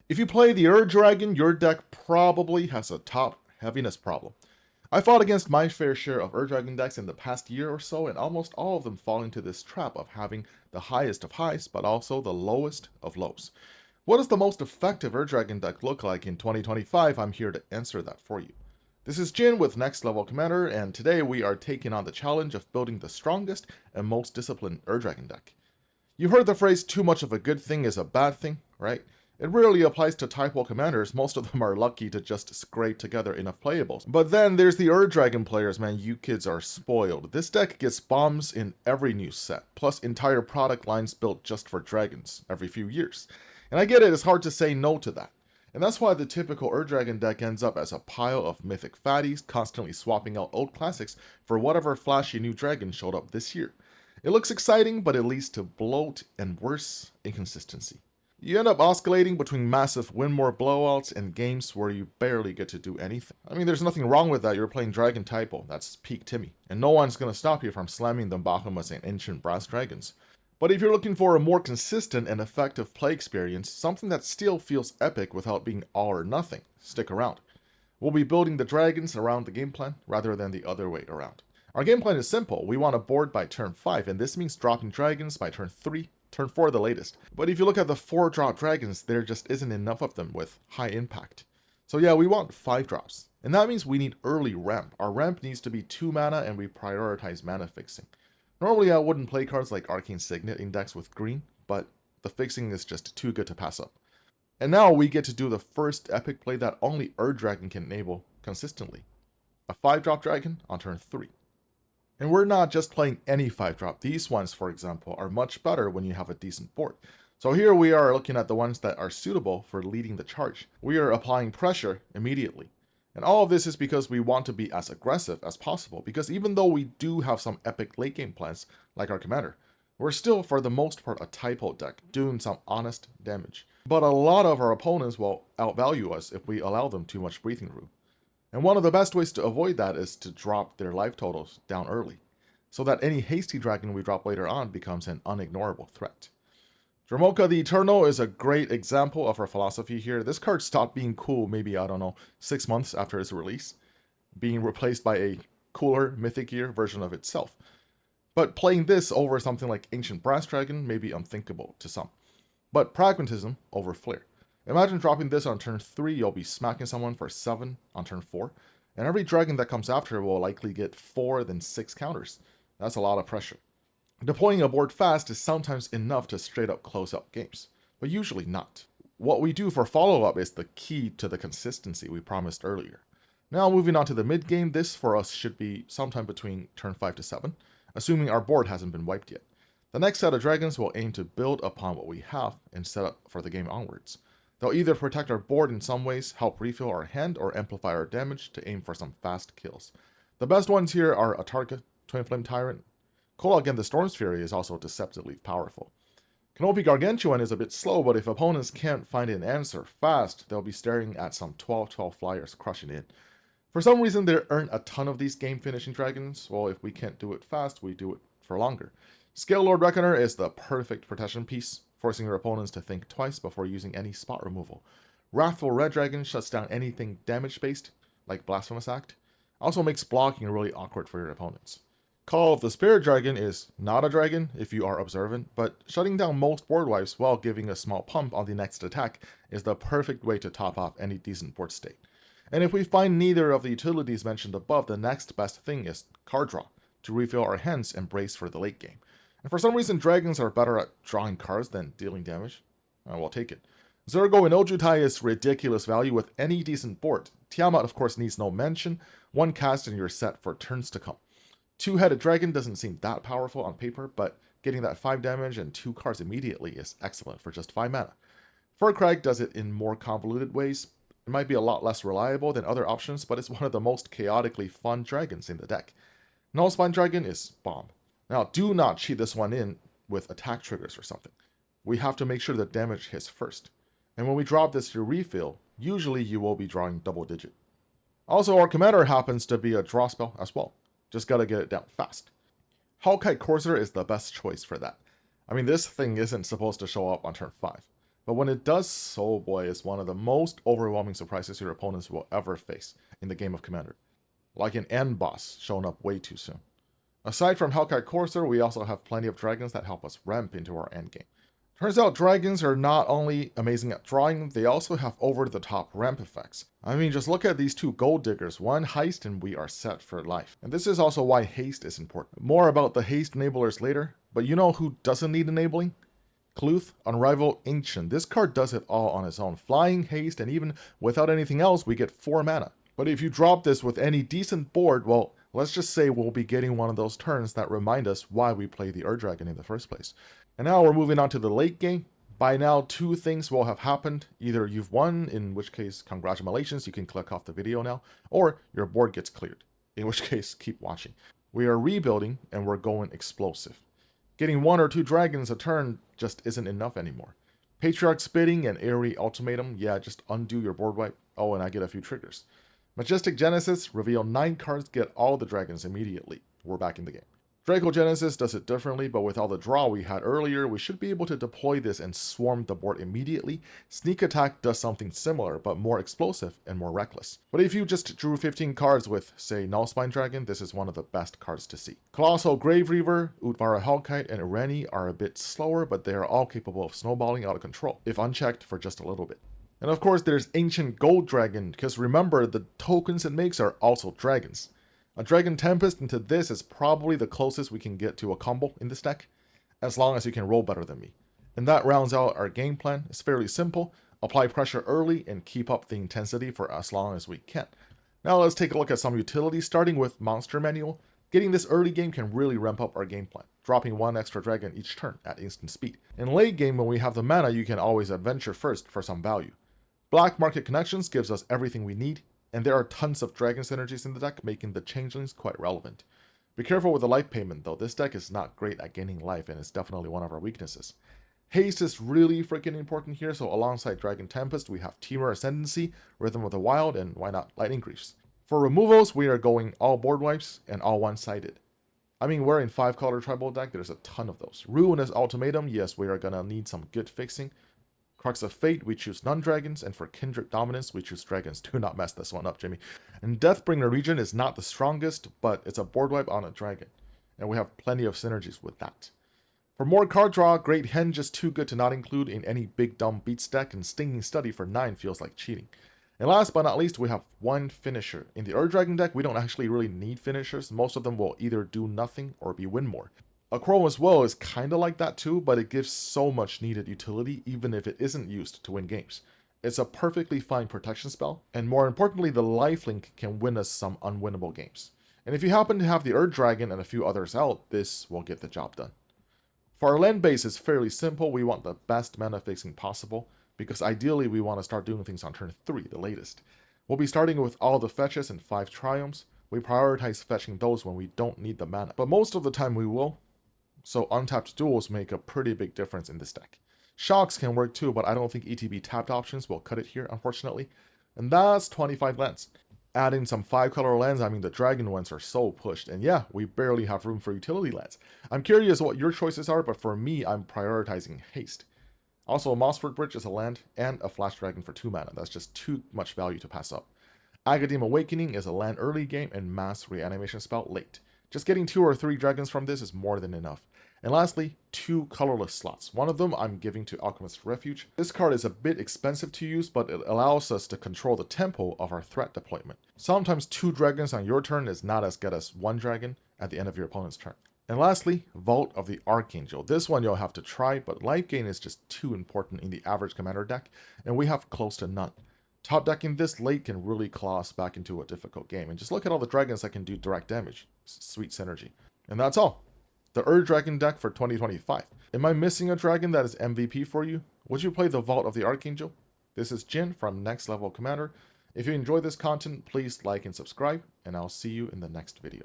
If you play the Ur Dragon, your deck probably has a top heaviness problem. I fought against my fair share of Ur Dragon decks in the past year or so, and almost all of them fall into this trap of having the highest of highs, but also the lowest of lows. What does the most effective Ur Dragon deck look like in 2025? I'm here to answer that for you. This is Jin with Next Level Commander, and today we are taking on the challenge of building the strongest and most disciplined Ur Dragon deck. You've heard the phrase too much of a good thing is a bad thing, right? It rarely applies to typo commanders, most of them are lucky to just scrape together enough playables. But then there's the Ur Dragon players, man, you kids are spoiled. This deck gets bombs in every new set, plus entire product lines built just for dragons every few years. And I get it, it's hard to say no to that. And that's why the typical Ur Dragon deck ends up as a pile of mythic fatties, constantly swapping out old classics for whatever flashy new dragon showed up this year. It looks exciting, but it leads to bloat and worse, inconsistency. You end up oscillating between massive win-more blowouts and games where you barely get to do anything. I mean, there's nothing wrong with that, you're playing Dragon Typo, that's peak Timmy. And no one's gonna stop you from slamming the Bahamut and Ancient Brass Dragons. But if you're looking for a more consistent and effective play experience, something that still feels epic without being all or nothing, stick around. We'll be building the dragons around the game plan rather than the other way around. Our game plan is simple. We want a board by turn 5, and this means dropping dragons by turn 3, turn 4 the latest. But if you look at the 4-drop dragons, there just isn't enough of them with high impact. So yeah, we want 5 drops. And that means we need early ramp. Our ramp needs to be 2 mana, and we prioritize mana fixing. Normally I wouldn't play cards like Arcane Signet in decks with green, but the fixing is just too good to pass up. And now we get to do the first epic play that only Ur Dragon can enable consistently. A 5-drop dragon on turn 3. And we're not just playing any 5-drop. These ones, for example, are much better when you have a decent board. So here we are looking at the ones that are suitable for leading the charge. We are applying pressure immediately. And all of this is because we want to be as aggressive as possible, because even though we do have some epic late game plans, like our commander, we're still, for the most part, a typo deck, doing some honest damage. But a lot of our opponents will outvalue us if we allow them too much breathing room. And one of the best ways to avoid that is to drop their life totals down early, so that any hasty dragon we drop later on becomes an unignorable threat. Dromoka the Eternal is a great example of our philosophy here. This card stopped being cool maybe, I don't know, 6 months after its release, being replaced by a cooler Mythic Gear version of itself. But playing this over something like Ancient Brass Dragon may be unthinkable to some. But pragmatism over flair. Imagine dropping this on turn 3, you'll be smacking someone for 7 on turn 4, and every dragon that comes after will likely get 4 then 6 counters. That's a lot of pressure. Deploying a board fast is sometimes enough to straight up close out games, but usually not. What we do for follow-up is the key to the consistency we promised earlier. Now moving on to the mid game, this for us should be sometime between turn 5 to 7, assuming our board hasn't been wiped yet. The next set of dragons will aim to build upon what we have and set up for the game onwards. They'll either protect our board in some ways, help refill our hand, or amplify our damage to aim for some fast kills. The best ones here are Atarka, Twin Flame Tyrant. Kolaghan again, the Storm's Fury is also deceptively powerful. Canopy Gargantuan is a bit slow, but if opponents can't find an answer fast, they'll be staring at some 12-12 flyers crushing in. For some reason, there aren't a ton of these game-finishing dragons. Well, if we can't do it fast, we do it for longer. Scale Lord Reckoner is the perfect protection piece, forcing your opponents to think twice before using any spot removal. Wrathful Red Dragon shuts down anything damage-based, like Blasphemous Act. Also makes blocking really awkward for your opponents. Call of the Spirit Dragon is not a dragon if you are observant, but shutting down most board wipes while giving a small pump on the next attack is the perfect way to top off any decent board state. And if we find neither of the utilities mentioned above, the next best thing is card draw, to refill our hands and brace for the late game. And for some reason, dragons are better at drawing cards than dealing damage. We'll take it. Zergo and Ojutai is ridiculous value with any decent board. Tiamat, of course, needs no mention. One cast and you're set for turns to come. Two-headed dragon doesn't seem that powerful on paper, but getting that 5 damage and 2 cards immediately is excellent for just 5 mana. Furkrag does it in more convoluted ways. It might be a lot less reliable than other options, but it's one of the most chaotically fun dragons in the deck. Nullspine Dragon is bomb. Now, do not cheat this one in with attack triggers or something. We have to make sure the damage hits first. And when we drop this to refill, usually you will be drawing double digit. Also, our commander happens to be a draw spell as well. Just gotta get it down fast. Hawkeye Courser is the best choice for that. I mean, this thing isn't supposed to show up on turn 5. But when it does, oh boy, it's one of the most overwhelming surprises your opponents will ever face in the game of Commander. Like an end boss showing up way too soon. Aside from Hellkite Courser, we also have plenty of dragons that help us ramp into our endgame. Turns out dragons are not only amazing at drawing, they also have over-the-top ramp effects. I mean, just look at these two gold diggers, one heist and we are set for life. And this is also why haste is important. More about the haste enablers later, but you know who doesn't need enabling? Cluth, Unrivaled Ancient. This card does it all on its own. Flying, haste, and even without anything else, we get 4 mana. But if you drop this with any decent board, well, let's just say we'll be getting one of those turns that remind us why we play the Ur-Dragon in the first place. And now we're moving on to the late game. By now, 2 things will have happened. Either you've won, in which case, congratulations, you can click off the video now, or your board gets cleared, in which case, keep watching. We are rebuilding, and we're going explosive. Getting 1 or 2 dragons a turn just isn't enough anymore. Patriarch Spitting and Airy Ultimatum, yeah, just undo your board wipe. Oh, and I get a few triggers. Majestic Genesis, reveal 9 cards, get all the dragons immediately. We're back in the game. Draco Genesis does it differently, but with all the draw we had earlier, we should be able to deploy this and swarm the board immediately. Sneak Attack does something similar, but more explosive and more reckless. But if you just drew 15 cards with, say, Nullspine Dragon, this is one of the best cards to see. Colossal Grave Reaver, Utvara Hellkite, and Irani are a bit slower, but they are all capable of snowballing out of control, if unchecked for just a little bit. And of course, there's Ancient Gold Dragon, because remember, the tokens it makes are also dragons. A Dragon Tempest into this is probably the closest we can get to a combo in this deck, as long as you can roll better than me. And that rounds out our game plan. It's fairly simple. Apply pressure early and keep up the intensity for as long as we can. Now let's take a look at some utilities, starting with Monster Manual. Getting this early game can really ramp up our game plan, dropping 1 extra dragon each turn at instant speed. In late game, when we have the mana, you can always adventure first for some value. Black Market Connections gives us everything we need, and there are tons of dragon synergies in the deck, making the changelings quite relevant. Be careful with the life payment though, this deck is not great at gaining life and it's definitely one of our weaknesses. Haste is really freaking important here, so alongside Dragon Tempest we have Temur Ascendancy, Rhythm of the Wild, and why not Lightning Greaves. For removals, we are going all board wipes and all one-sided. I mean, we're in 5-color tribal deck, there's a ton of those. Ruinous Ultimatum, yes, we are gonna need some good fixing. Crux of Fate, we choose non-dragons, and for Kindred Dominance, we choose dragons. Do not mess this one up, Jimmy. And Deathbringer Region is not the strongest, but it's a board wipe on a dragon, and we have plenty of synergies with that. For more card draw, Great Henge is too good to not include in any big dumb beats deck, and Stinging Study for 9 feels like cheating. And last but not least, we have 1 finisher. In the Ur-Dragon deck, we don't actually really need finishers. Most of them will either do nothing or be win more. Chroma's Will is kinda like that too, but it gives so much needed utility even if it isn't used to win games. It's a perfectly fine protection spell, and more importantly, the lifelink can win us some unwinnable games. And if you happen to have the Ur-Dragon and a few others out, this will get the job done. For our land base, it's fairly simple. We want the best mana fixing possible, because ideally we want to start doing things on turn 3, the latest. We'll be starting with all the fetches and 5 triumphs. We prioritize fetching those when we don't need the mana, but most of the time we will. So untapped duels make a pretty big difference in this deck. Shocks can work too, but I don't think ETB tapped options will cut it here, unfortunately. And that's 25 lands. Adding some 5-color lands, I mean the dragon ones are so pushed, and yeah, we barely have room for utility lands. I'm curious what your choices are, but for me, I'm prioritizing haste. Also, Mossford Bridge is a land, and a flash dragon for 2 mana. That's just too much value to pass up. Agadim Awakening is a land early game, and mass reanimation spell late. Just getting 2 or 3 dragons from this is more than enough. And lastly, 2 colorless slots. One of them I'm giving to Alchemist Refuge. This card is a bit expensive to use, but it allows us to control the tempo of our threat deployment. Sometimes 2 dragons on your turn is not as good as 1 dragon at the end of your opponent's turn. And lastly, Vault of the Archangel. This one you'll have to try, but life gain is just too important in the average commander deck, and we have close to none. Top decking this late can really claw us back into a difficult game, and just look at all the dragons that can do direct damage. Sweet synergy. And that's all. The Ur-Dragon deck for 2025. Am I missing a dragon that is MVP for you? Would you play the Vault of the Archangel? This is Jin from Next Level Commander. If you enjoy this content, please like and subscribe, and I'll see you in the next video.